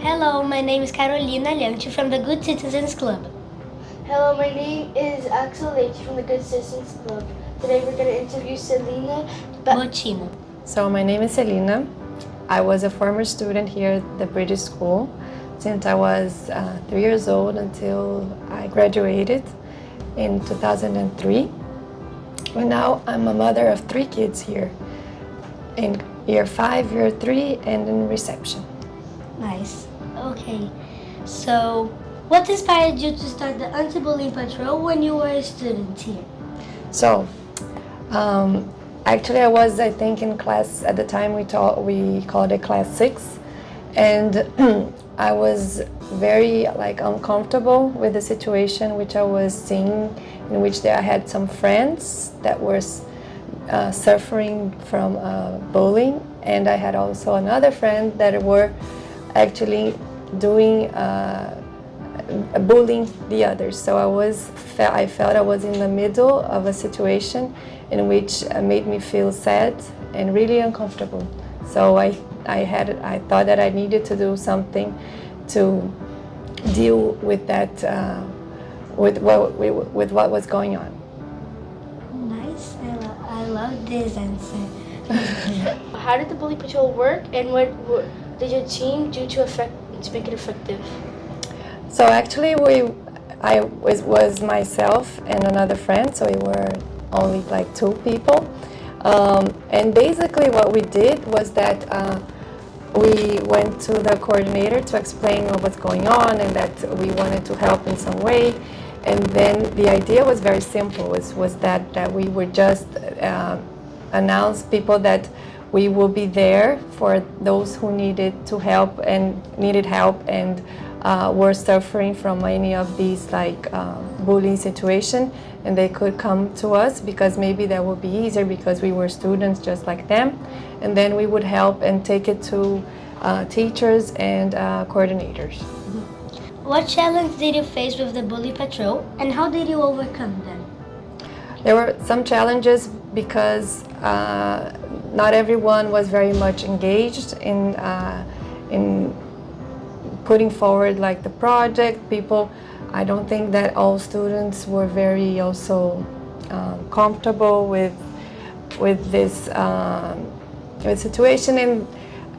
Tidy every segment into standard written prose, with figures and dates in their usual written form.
Hello, my name is Carolina Leante from the Good Citizens Club. Hello, my name is Axel Leite from the Good Citizens Club. Today we're going to interview Celina Bottino. So my name is Celina. I was a former student here at the British School since I was 3 years old until I graduated in 2003. And now I'm a mother of 3 kids here in year 5, year 3, and in reception. Nice. Okay. So, what inspired you to start the anti-bullying patrol when you were a student here? So, actually, I think, in class at the time we called it class 6, and I was very uncomfortable with the situation which I was seeing, in which I had some friends that were suffering from bullying, and I had also another friend that were actually doing bullying the others. So I felt I was in the middle of a situation in which made me feel sad and really uncomfortable. So I thought that I needed to do something to deal with that, with what was going on. Nice. I love this answer. How did the bully patrol work, and what did your team do to make it effective? So actually, I was myself and another friend, so we were only 2 people. And basically what we did was that we went to the coordinator to explain what was going on and that we wanted to help in some way. And then the idea was very simple, was that we would just announce people that we will be there for those who needed help and were suffering from any of these bullying situation, and they could come to us because maybe that would be easier because we were students just like them, and then we would help and take it to teachers and coordinators. What challenge did you face with the bully patrol, and how did you overcome them? There were some challenges because not everyone was very much engaged in putting forward the project. I don't think that all students were very also comfortable with this situation,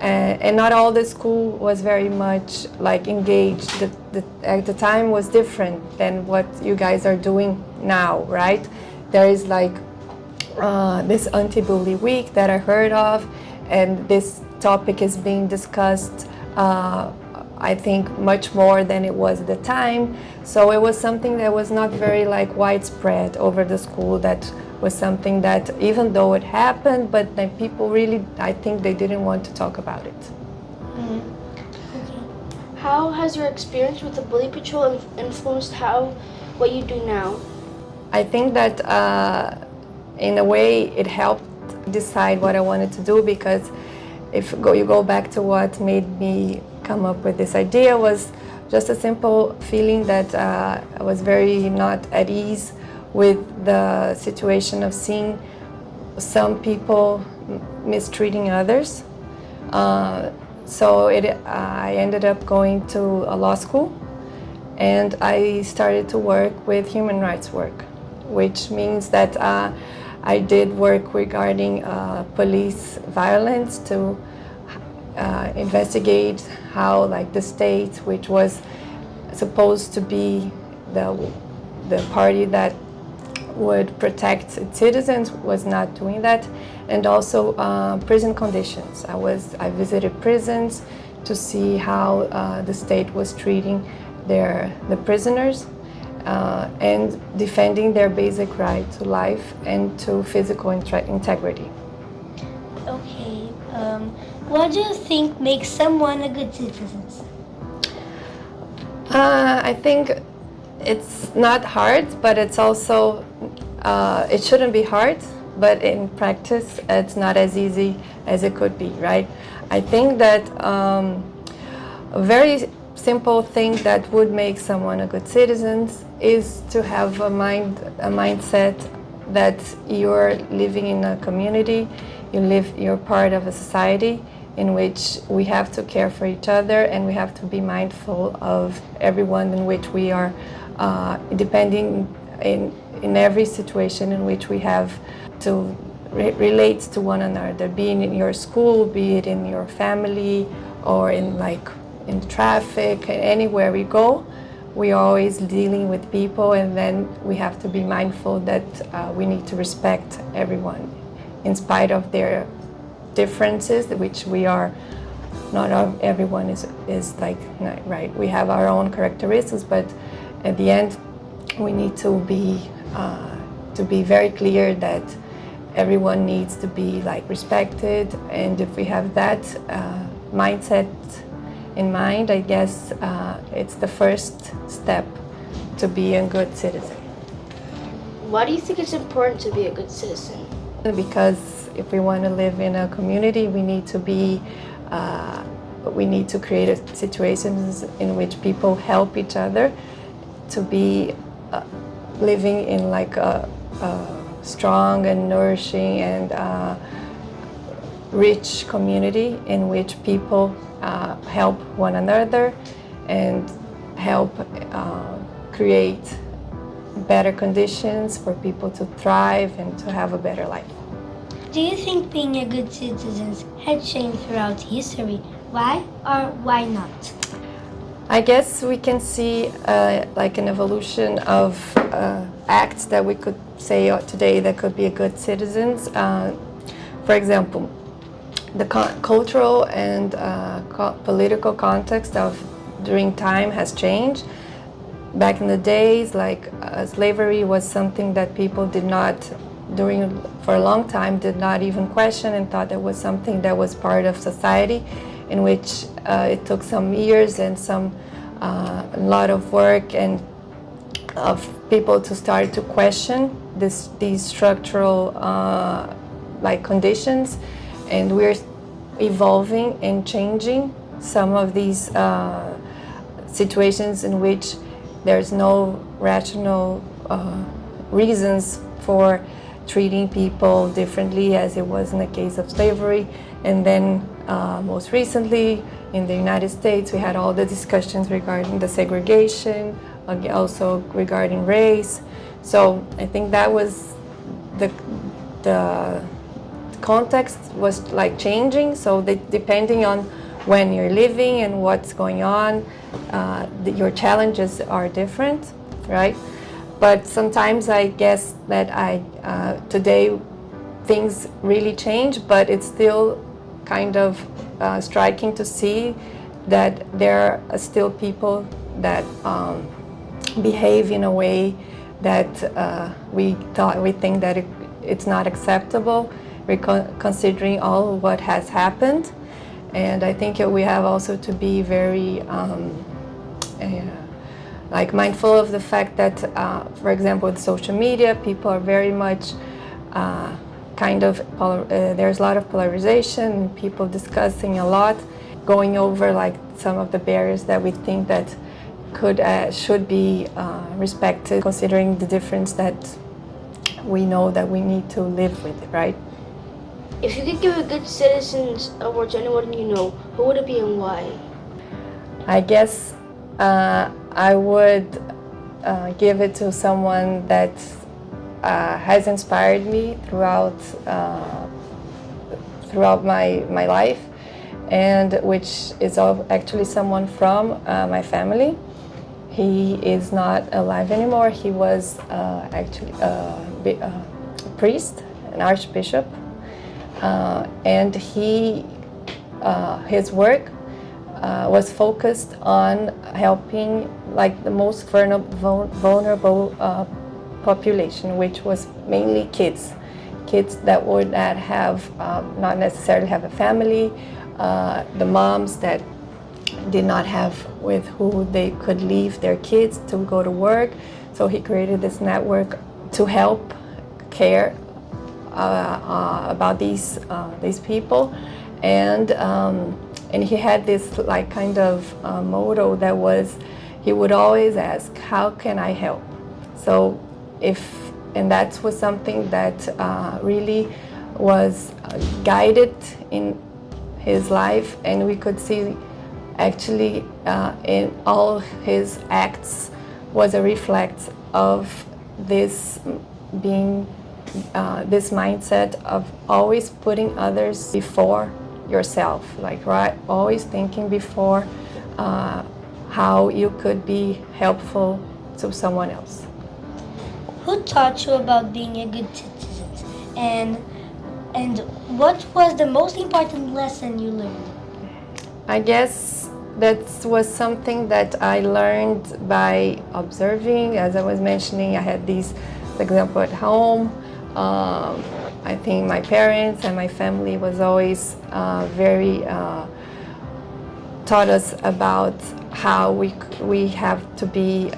and not all the school was very much engaged. At the time was different than what you guys are doing now, right? There is this anti-bully week that I heard of, and this topic is being discussed I think much more than it was at the time. So it was something that was not very widespread over the school. That was something that, even though it happened, but then people really, I think they didn't want to talk about it. Mm-hmm. Okay. How has your experience with the bully patrol influenced what you do now? I think that in a way it helped decide what I wanted to do, because if you go back to what made me come up with this idea, was just a simple feeling that I was very not at ease with the situation of seeing some people mistreating others. So I ended up going to a law school, and I started to work with human rights work, which means that I did work regarding police violence to investigate how the state, which was supposed to be the party that would protect its citizens, was not doing that, and also prison conditions. I visited prisons to see how the state was treating the prisoners and defending their basic right to life and to physical integrity. Okay. What do you think makes someone a good citizen? I think it's not hard, but it's also, it shouldn't be hard, but in practice, it's not as easy as it could be, right? I think that a very simple thing that would make someone a good citizen is to have a mindset that you're living in a community, you're part of a society, in which we have to care for each other and we have to be mindful of everyone in which we are, depending in every situation in which we have to relate to one another, be it in your school, be it in your family, or in traffic, anywhere we go. We are always dealing with people, and then we have to be mindful that we need to respect everyone in spite of their differences, which we are not everyone is like right. We have our own characteristics, but at the end we need to be very clear that everyone needs to be like respected, and if we have that mindset in mind, I guess it's the first step to be a good citizen. Why do you think it's important to be a good citizen? Because if we want to live in a community, we need to create situations in which people help each other to be living in like a strong and nourishing and rich community in which people help one another and help create better conditions for people to thrive and to have a better life. Do you think being a good citizen has changed throughout history? Why or why not? I guess we can see like an evolution of acts that we could say today that could be a good citizens. For example, the cultural and political context of during time has changed. Back in the days, like slavery was something that people did not, for a long time, did not even question and thought it was something that was part of society, in which it took some years and a lot of work and of people to start to question these structural like conditions, and we're evolving and changing some of these situations in which there's no rational reasons for treating people differently as it was in the case of slavery. And then most recently in the United States, we had all the discussions regarding the segregation, also regarding race. So I think that was the context was like changing. So depending on when you're living and what's going on, your challenges are different, right? But sometimes I guess that today things really change, but it's still kind of striking to see that there are still people that behave in a way that we think that it's not acceptable, considering all what has happened. And I think we have also to be very like mindful of the fact that, for example, with social media, people are very much there's a lot of polarization, people discussing a lot, going over like some of the barriers that we think that should be respected, considering the difference that we know that we need to live with, right? If you could give a good citizen's award to anyone you know, who would it be and why? I guess I would give it to someone that has inspired me throughout my life, and which is actually someone from my family. He is not alive anymore. He was actually a priest, an archbishop, and his work was focused on helping like the most vulnerable population, which was mainly kids that would not necessarily have a family, the moms that did not have with who they could leave their kids to go to work. So he created this network to help care about these people, and he had this like kind of motto that was, he would always ask, how can I help? So and that was something that really was guided in his life, and we could see actually in all his acts was a reflect of this being this mindset of always putting others before yourself, like right, always thinking before how you could be helpful to someone else. Who taught you about being a good citizen? And what was the most important lesson you learned? I guess that was something that I learned by observing. As I was mentioning, I had this example at home. I think my parents and my family was always very taught us about how we have to be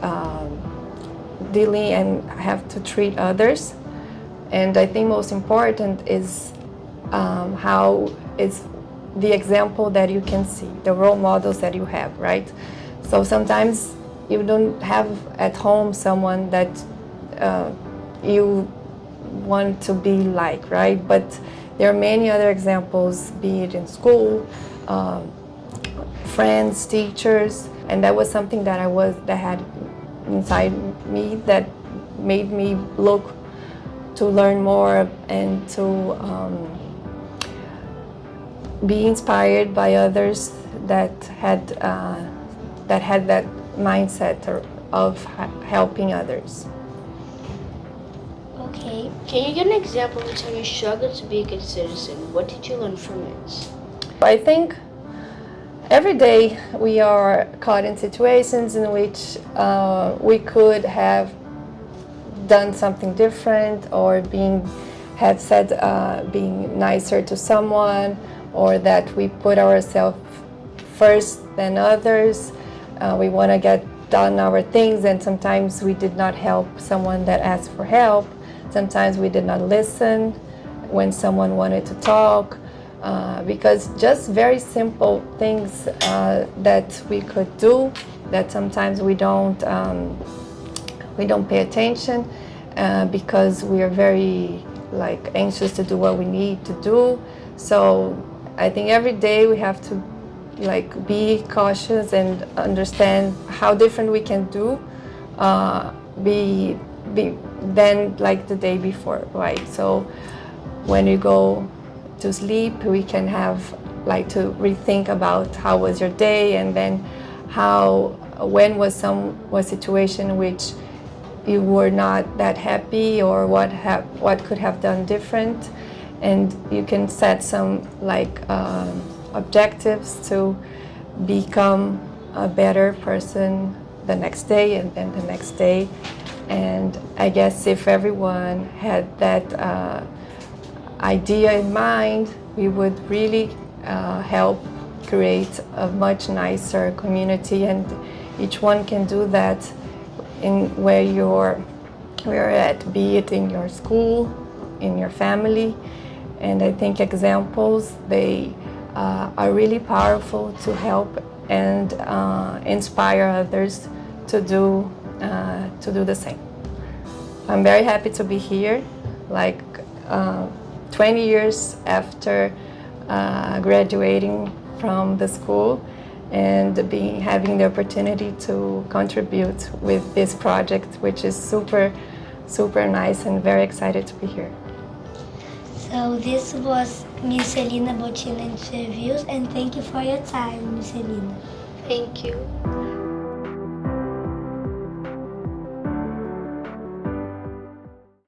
dealing and have to treat others. And I think most important is how is the example that you can see, the role models that you have, right? So sometimes you don't have at home someone that you want to be like, right? But there are many other examples, be it in school, friends, teachers, and that was something that that had inside me that made me look to learn more and to be inspired by others that had that mindset of helping others. Okay. Can you give an example of a time you struggled to be a good citizen? What did you learn from it? I think every day we are caught in situations in which we could have done something different, or being nicer to someone, or that we put ourselves first than others. We want to get done our things, and sometimes we did not help someone that asked for help. Sometimes we did not listen when someone wanted to talk, because just very simple things that we could do that sometimes we don't pay attention because we are very anxious to do what we need to do. So I think every day we have to be cautious and understand how different we can do be than the day before, right? So when you go to sleep, we can have to rethink about how was your day, and then when was some situation which you were not that happy, or what could have done different, and you can set some objectives to become a better person the next day and then the next day. And I guess if everyone had that idea in mind, we would really help create a much nicer community, and each one can do that in where you're at, be it in your school, in your family. And I think examples, they are really powerful to help and inspire others to do the same. I'm very happy to be here, 20 years after graduating from the school, and having the opportunity to contribute with this project, which is super, super nice, and very excited to be here. So this was Ms Almeida Bottino interviews, and thank you for your time, Ms Celina. Thank you.